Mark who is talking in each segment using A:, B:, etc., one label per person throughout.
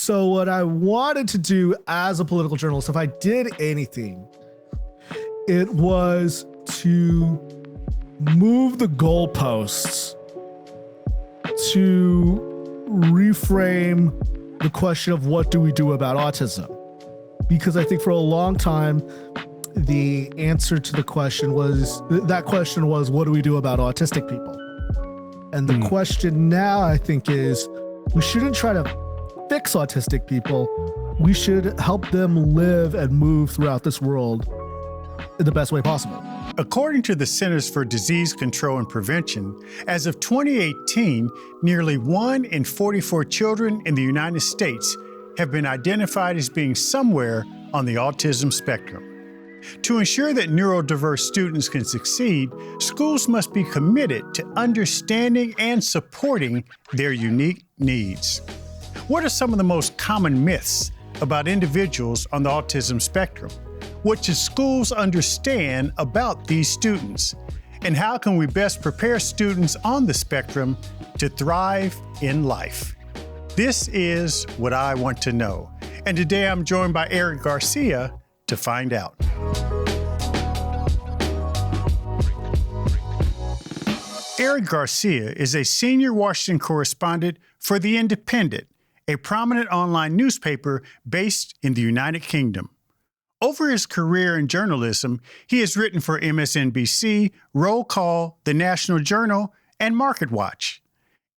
A: So what I wanted to do as a political journalist, if I did anything, it was to move the goalposts to reframe the question of what do we do about autism? Because I think for a long time, the answer to the question was, what do we do about autistic people? And the question now, I think, is we shouldn't try to fix autistic people. We should help them live and move throughout this world in the best way possible.
B: According to the Centers for Disease Control and Prevention, as of 2018, nearly 1 in 44 children in the United States have been identified as being somewhere on the autism spectrum. To ensure that neurodiverse students can succeed, schools must be committed to understanding and supporting their unique needs. What are some of the most common myths about individuals on the autism spectrum? What should schools understand about these students? And how can we best prepare students on the spectrum to thrive in life? This is what I want to know. And today I'm joined by Eric Garcia to find out. Eric Garcia is a senior Washington correspondent for The Independent, a prominent online newspaper based in the United Kingdom. Over his career in journalism, he has written for MSNBC, Roll Call, The National Journal, and MarketWatch.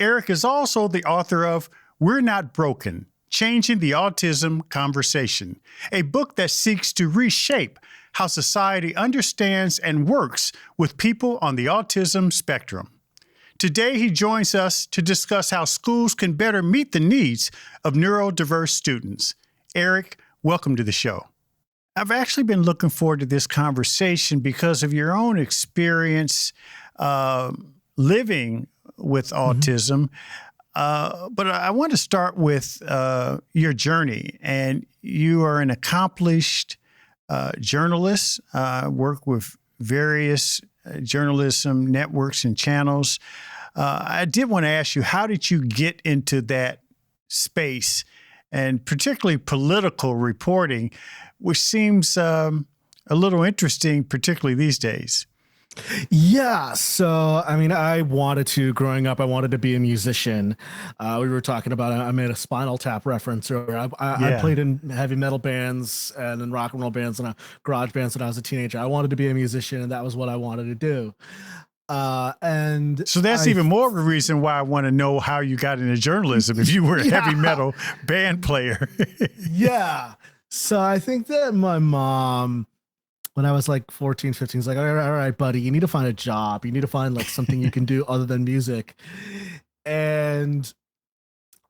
B: Eric is also the author of We're Not Broken: Changing the Autism Conversation, a book that seeks to reshape how society understands and works with people on the autism spectrum. Today, he joins us to discuss how schools can better meet the needs of neurodiverse students. Eric, welcome to the show. I've actually been looking forward to this conversation because of your own experience living with autism. But I want to start with your journey. And you are an accomplished journalist, work with various journalism networks and channels. I did want to ask you, how did you get into that space, and particularly political reporting, which seems a little interesting, particularly these days?
A: Yeah. So, I mean, growing up, I wanted to be a musician. We were talking about, I made a Spinal Tap reference earlier. I played in heavy metal bands and in rock and roll bands and garage bands when I was a teenager. I wanted to be a musician, and that was what I wanted to do. And
B: so that's even more of a reason why I want to know how you got into journalism if you were a heavy metal band player.
A: Yeah. So I think that my mom, when I was like 14, 15, was like, all right, buddy, you need to find a job. You need to find like something you can do other than music. And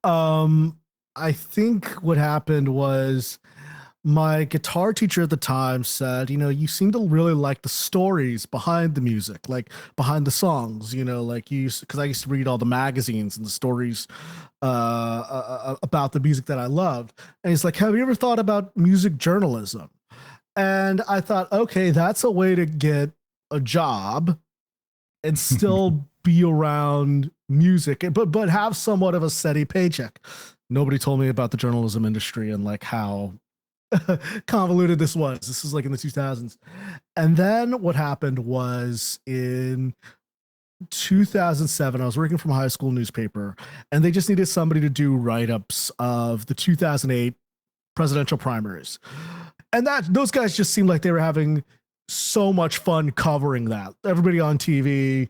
A: I think what happened was my guitar teacher at the time said, you seem to really like the stories behind the music, like behind the songs, because I used to read all the magazines and the stories about the music that I loved. And he's like, have you ever thought about music journalism? And I thought, okay, that's a way to get a job and still be around music, but have somewhat of a steady paycheck. Nobody told me about the journalism industry and like how convoluted this was. This was like in the 2000s. And then what happened was in 2007, I was working from a high school newspaper, and they just needed somebody to do write-ups of the 2008 presidential primaries. And those guys just seemed like they were having so much fun covering that. Everybody on TV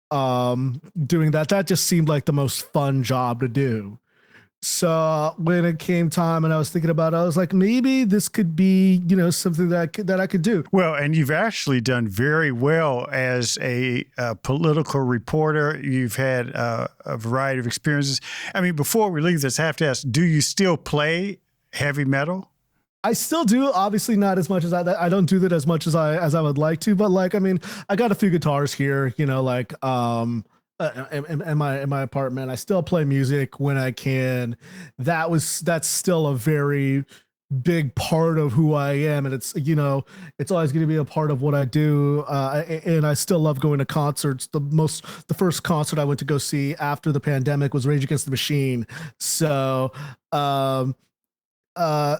A: doing that. That just seemed like the most fun job to do. So when it came time and I was thinking about it, I was like, maybe this could be, something that I could do.
B: Well, and you've actually done very well as a political reporter. You've had a variety of experiences. I mean, before we leave this, I have to ask, do you still play heavy metal?
A: I still do, obviously not as much as I don't do that as much as I would like to, but like, I mean, I got a few guitars here, like in my apartment. I still play music when I can. That's still a very big part of who I am, and it's, you know, it's always going to be a part of what I do. And I still love going to concerts. The first concert I went to go see after the pandemic was Rage Against the Machine. So, um, uh,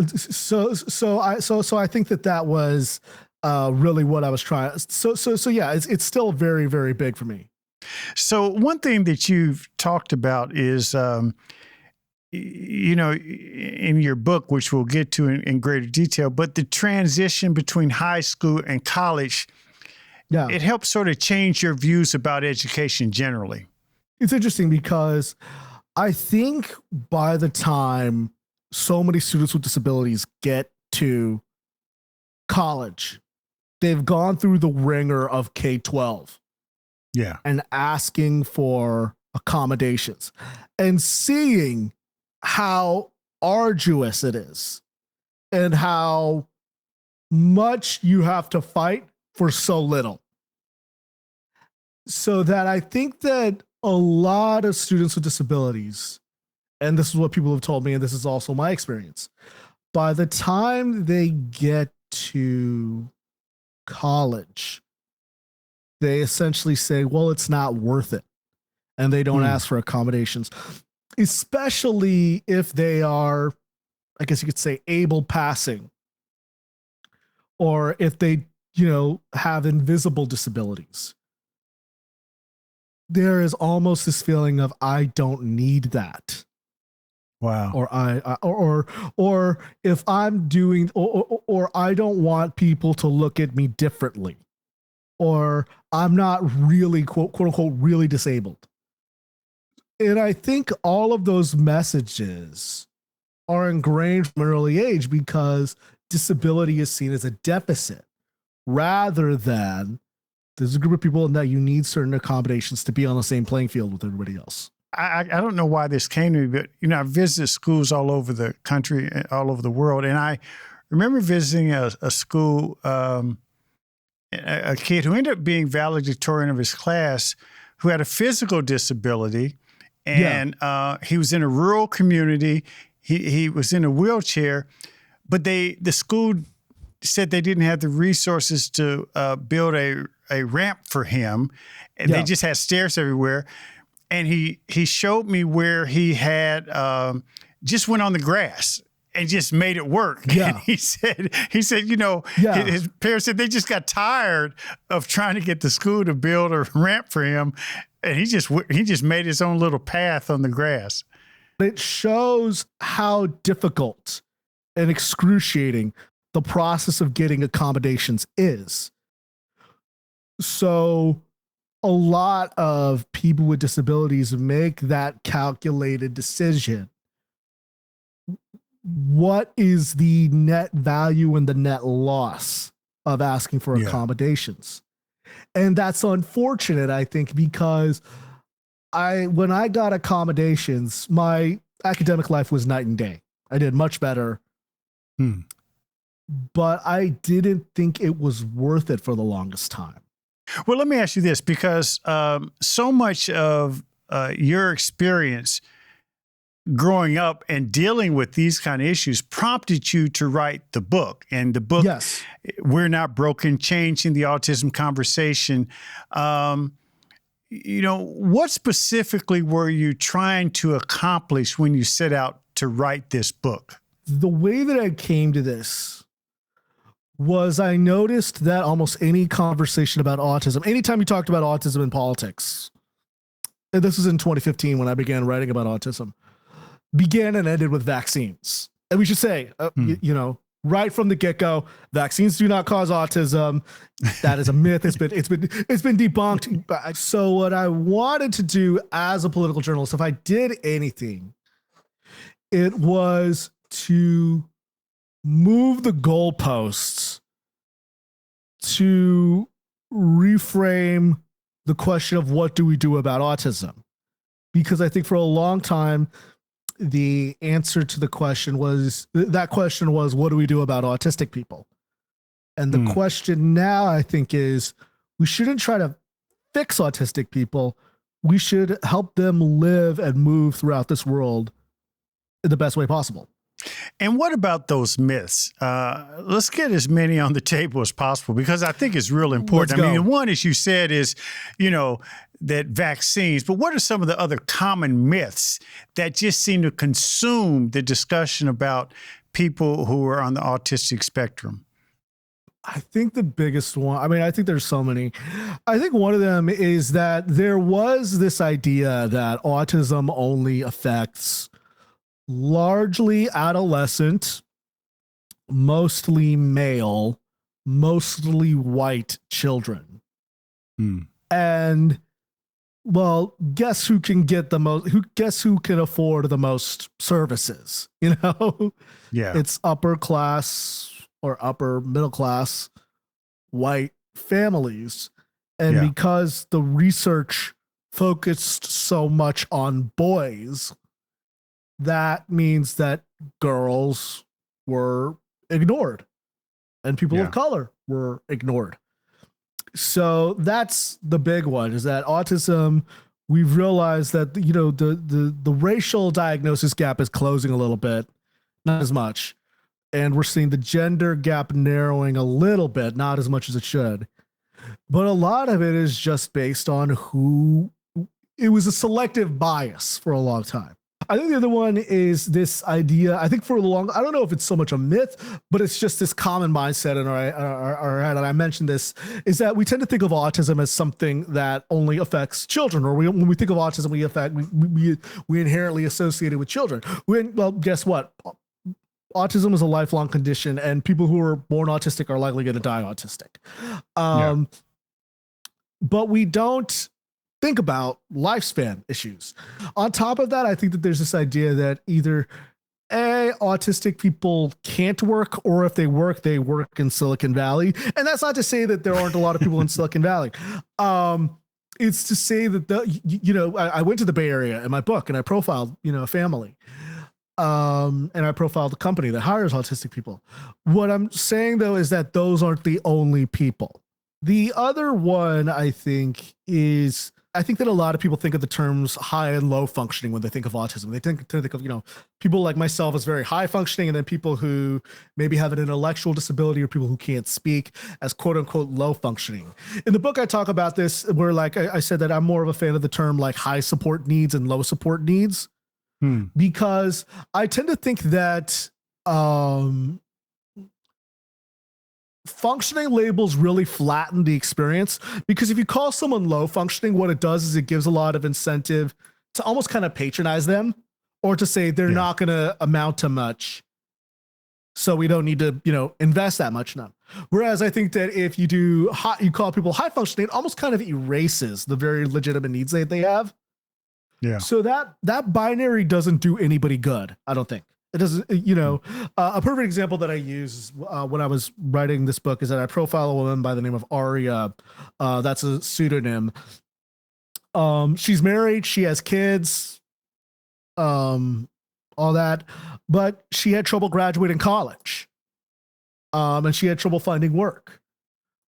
A: so I think that was really what I was trying. So yeah, it's still very, very big for me.
B: So one thing that you've talked about is, you know, in your book, which we'll get to in greater detail, but the transition between high school and college,
A: Yeah,
B: it helps sort of change your views about education generally.
A: it's interesting because I think by the time so many students with disabilities get to college, they've gone through the ringer of K-12
B: Yeah.
A: and asking for accommodations and seeing how arduous it is and how much you have to fight for so little. So that I think that a lot of students with disabilities, and this is what people have told me, and this is also my experience, by the time they get to college, they essentially say, well, it's not worth it. And they don't ask for accommodations, especially if they are, I guess you could say, able passing, or if they, you know, have invisible disabilities. There is almost this feeling of, I don't need that.
B: Wow.
A: Or if I'm doing, or I don't want people to look at me differently, or I'm not really quote unquote really disabled. And I think all of those messages are ingrained from an early age because disability is seen as a deficit rather than there's a group of people that you need certain accommodations to be on the same playing field with everybody else.
B: I don't know why this came to me, but, you know, I visited schools all over the country, all over the world. And I remember visiting a school, a kid who ended up being valedictorian of his class who had a physical disability. And he was in a rural community. He was in a wheelchair, but the school said they didn't have the resources to build a ramp for him. And they just had stairs everywhere. And he showed me where he had just went on the grass and just made it work.
A: Yeah.
B: And he said, you know, his parents said they just got tired of trying to get the school to build a ramp for him. And he just made his own little path on the grass.
A: It shows how difficult and excruciating the process of getting accommodations is. So a lot of people with disabilities make that calculated decision. What is the net value and the net loss of asking for accommodations? And that's unfortunate, I think, because when I got accommodations, my academic life was night and day. I did much better. But I didn't think it was worth it for the longest time.
B: Well, let me ask you this, because so much of your experience growing up and dealing with these kind of issues prompted you to write the book. And the book, We're Not Broken, Changing the Autism Conversation. You know, what specifically were you trying to accomplish when you set out to write this book?
A: The way that I came to this was I noticed that almost any conversation about autism, anytime you talked about autism in politics, and this was in 2015 when I began writing about autism, began and ended with vaccines. And we should say, you know, right from the get-go, vaccines do not cause autism. That is a myth. It's been debunked. So what I wanted to do as a political journalist, if I did anything, it was to move the goalposts to reframe the question of what do we do about autism? Because I think for a long time, the answer to the question was, what do we do about autistic people? And the question now, I think, is we shouldn't try to fix autistic people. We should help them live and move throughout this world in the best way possible.
B: And what about those myths? Let's get as many on the table as possible because I think it's real important.
A: Let's
B: I mean,
A: go.
B: one, as you said, is, that vaccines, but what are some of the other common myths that just seem to consume the discussion about people who are on the autistic spectrum?
A: I think the biggest one, I mean, I think there's so many. I think one of them is that there was this idea that autism only affects largely adolescent, mostly male, mostly white children. And well, guess who can get the most, guess who can afford the most services?
B: Yeah.
A: It's upper class or upper middle class white families. And because the research focused so much on boys, that means that girls were ignored and people of color were ignored. So that's the big one, is that autism, we've realized that, the racial diagnosis gap is closing a little bit, not as much. And we're seeing the gender gap narrowing a little bit, not as much as it should. But a lot of it is just based on it was a selective bias for a long time. I think the other one is this idea, I think I don't know if it's so much a myth, but it's just this common mindset in our head, and I mentioned this, is that we tend to think of autism as something that only affects children, or when we think of autism, we inherently associate it with children. Well, guess what? Autism is a lifelong condition, and people who are born autistic are likely going to die autistic. But we don't think about lifespan issues. On top of that, I think that there's this idea that either autistic people can't work, or if they work in Silicon Valley. And that's not to say that there aren't a lot of people in Silicon Valley. It's to say that I went to the Bay Area in my book and I profiled, a family. And I profiled the company that hires autistic people. What I'm saying though is that those aren't the only people. The other one I think that a lot of people think of the terms high and low functioning when they think of autism. They tend to think of, people like myself as very high functioning, and then people who maybe have an intellectual disability or people who can't speak as quote unquote low functioning. In the book, I talk about this where I said that I'm more of a fan of the term like high support needs and low support needs, because I tend to think that functioning labels really flatten the experience, because if you call someone low functioning, what it does is it gives a lot of incentive to almost kind of patronize them, or to say they're not going to amount to much, so we don't need to invest that much in them. Whereas I think that if you call people high functioning, it almost kind of erases the very legitimate needs that they have. So that binary doesn't do anybody good, I don't think. It doesn't, a perfect example that I use when I was writing this book is that I profile a woman by the name of Aria. That's a pseudonym. She's married, she has kids, all that, but she had trouble graduating college. And she had trouble finding work.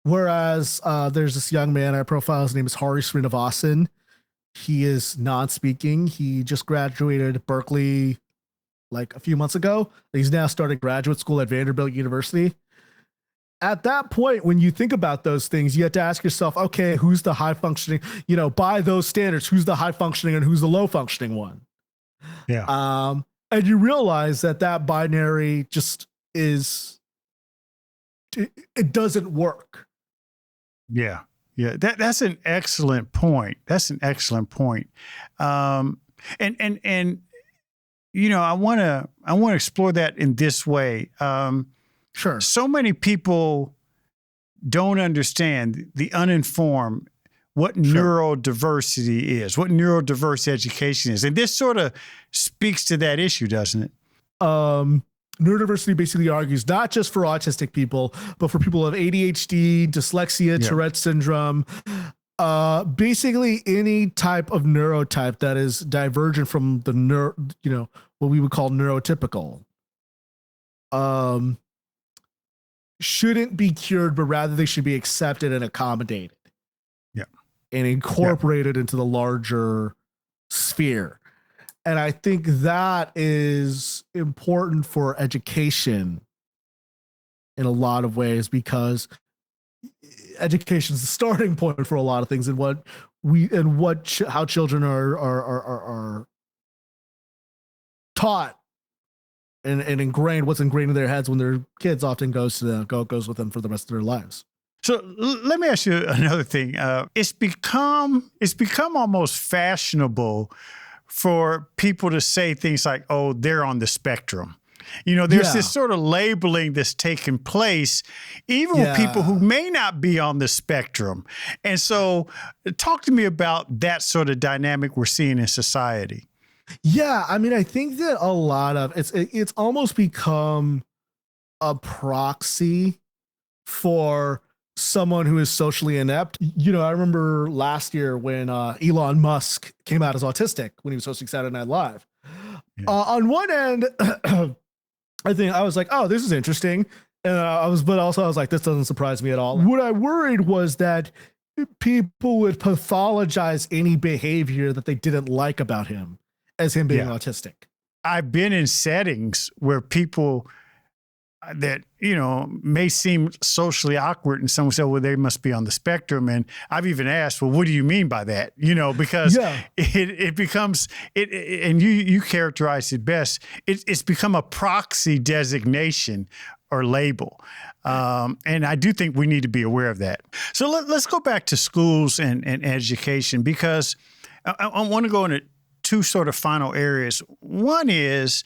A: Whereas there's this young man I profile, his name is Hari Srinivasan. He is non-speaking. He just graduated Berkeley like a few months ago. He's now started graduate school at Vanderbilt University. At that point, when you think about those things, you have to ask yourself, okay, who's the high functioning, by those standards, who's the high functioning and who's the low functioning one? And you realize that binary just it doesn't work. Yeah,
B: that's an excellent point. I want to explore that in this way.
A: Sure.
B: So many people don't understand, the uninformed, what neurodiversity is, what neurodiverse education is. And this sort of speaks to that issue, doesn't it?
A: Neurodiversity basically argues not just for autistic people, but for people who have ADHD, dyslexia, Tourette syndrome, basically any type of neurotype that is divergent from the what we would call neurotypical, shouldn't be cured, but rather they should be accepted and accommodated. And incorporated into the larger sphere. And I think that is important for education in a lot of ways, because education is the starting point for a lot of things, and how children are taught and ingrained. What's ingrained in their heads when they're kids often goes with them for the rest of their lives.
B: So let me ask you another thing. It's become almost fashionable for people to say things like, "Oh, they're on the spectrum." There's this sort of labeling that's taking place, even with people who may not be on the spectrum. And so, talk to me about that sort of dynamic we're seeing in society.
A: Yeah, I mean, I think that a lot of it's almost become a proxy for someone who is socially inept. I remember last year when Elon Musk came out as autistic when he was hosting Saturday Night Live. Yeah. On one end, I think I was like, oh, this is interesting. And I was like, this doesn't surprise me at all. What I worried was that people would pathologize any behavior that they didn't like about him as him being autistic.
B: I've been in settings where people that, may seem socially awkward, and someone said, well, they must be on the spectrum. And I've even asked, well, what do you mean by that? Because it becomes, and you characterize it best, it's become a proxy designation or label. And I do think we need to be aware of that. So let's go back to schools and education, because I want to go into two sort of final areas. One is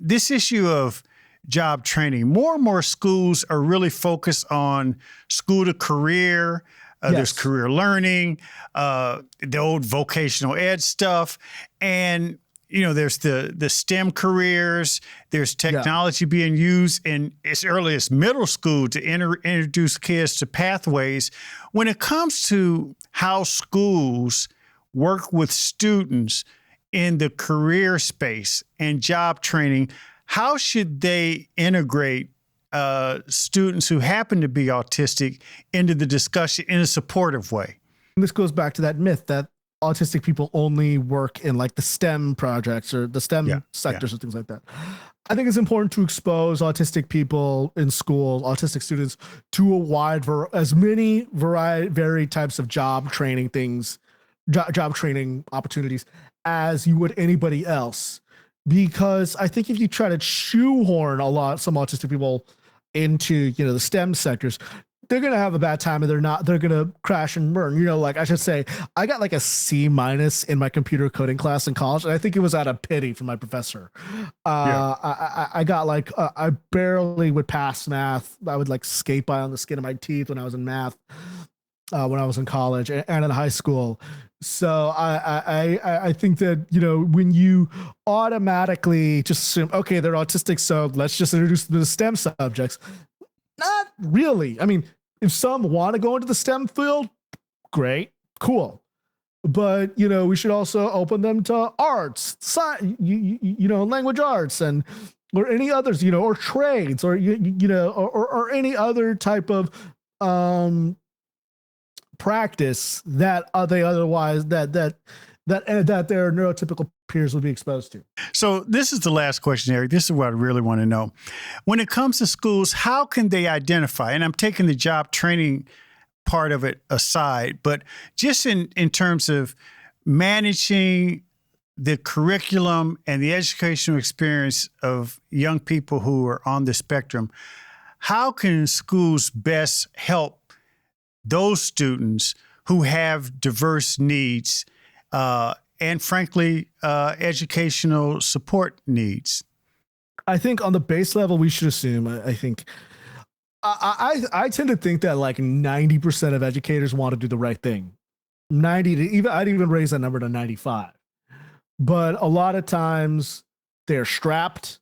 B: this issue of job training. More and more schools are really focused on school to career. There's career learning, the old vocational ed stuff. And, there's the STEM careers. There's technology being used in as early as middle school to introduce kids to pathways. When it comes to how schools work with students in the career space and job training, how should they integrate students who happen to be autistic into the discussion in a supportive way?
A: And this goes back to that myth that autistic people only work in like the STEM projects or the STEM sectors or things like that. I think it's important to expose autistic people in school, autistic students, to a wide as many varied types of job training opportunities as you would anybody else. Because I think if you try to shoehorn some autistic people into, the STEM sectors, they're going to have a bad time, and they're going to crash and burn. I should say, I got like a C- in my computer coding class in college. And I think it was out of pity for my professor. I got I barely would pass math. I would skate by on the skin of my teeth when I was in math, when I was in college and in high school. So I think that, when you automatically just assume, okay, they're autistic, so let's just introduce them to the STEM subjects. Not really. I mean, if some want to go into the STEM field, great, cool. But, we should also open them to arts, science, language arts or any others, or trades or, or any other type of, practice that their neurotypical peers would be exposed to.
B: So this is the last question, Eric. This is what I really want to know. When it comes to schools, how can they identify, and I'm taking the job training part of it aside, but just in terms of managing the curriculum and the educational experience of young people who are on the spectrum, how can schools best help those students who have diverse needs and, frankly, educational support needs?
A: I think on the base level, we should assume, I tend to think that 90% of educators want to do the right thing. I'd even raise that number to 95. But a lot of times they're strapped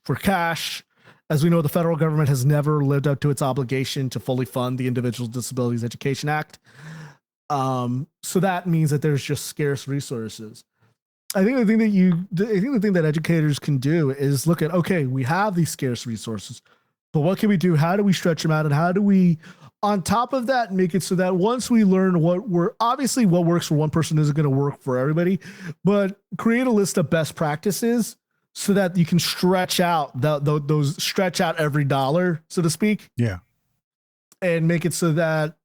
A: for cash. As we know, the federal government has never lived up to its obligation to fully fund the Individuals with Disabilities Education Act. So that means that there's just scarce resources. I think the thing that educators can do is look at, okay, we have these scarce resources, but what can we do? How do we stretch them out? And how do we on top of that, make it so that once we learn what works for one person isn't going to work for everybody, but create a list of best practices so that you can stretch out stretch out every dollar, so to speak.
B: Yeah.
A: And make it so that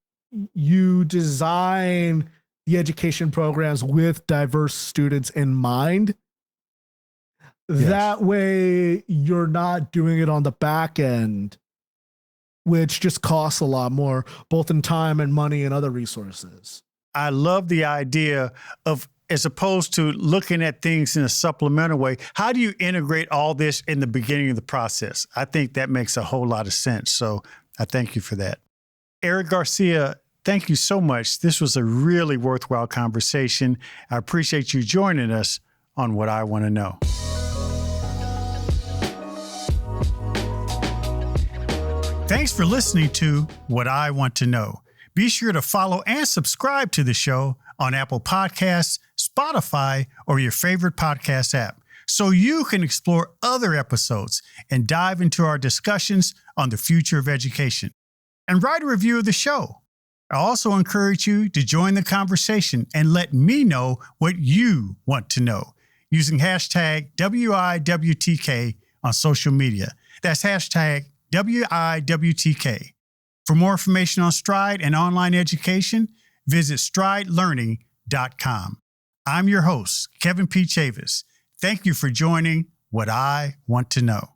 A: you design the education programs with diverse students in mind. Yes. That way you're not doing it on the back end, which just costs a lot more, both in time and money and other resources.
B: I love the idea of, as opposed to looking at things in a supplemental way, how do you integrate all this in the beginning of the process? I think that makes a whole lot of sense. So I thank you for that. Eric Garcia, thank you so much. This was a really worthwhile conversation. I appreciate you joining us on What I Want to Know. Thanks for listening to What I Want to Know. Be sure to follow and subscribe to the show on Apple Podcasts, Spotify, or your favorite podcast app so you can explore other episodes and dive into our discussions on the future of education. And write a review of the show. I also encourage you to join the conversation and let me know what you want to know using hashtag WIWTK on social media. That's hashtag WIWTK. For more information on Stride and online education, visit stridelearning.com. I'm your host, Kevin P. Chavis. Thank you for joining What I Want to Know.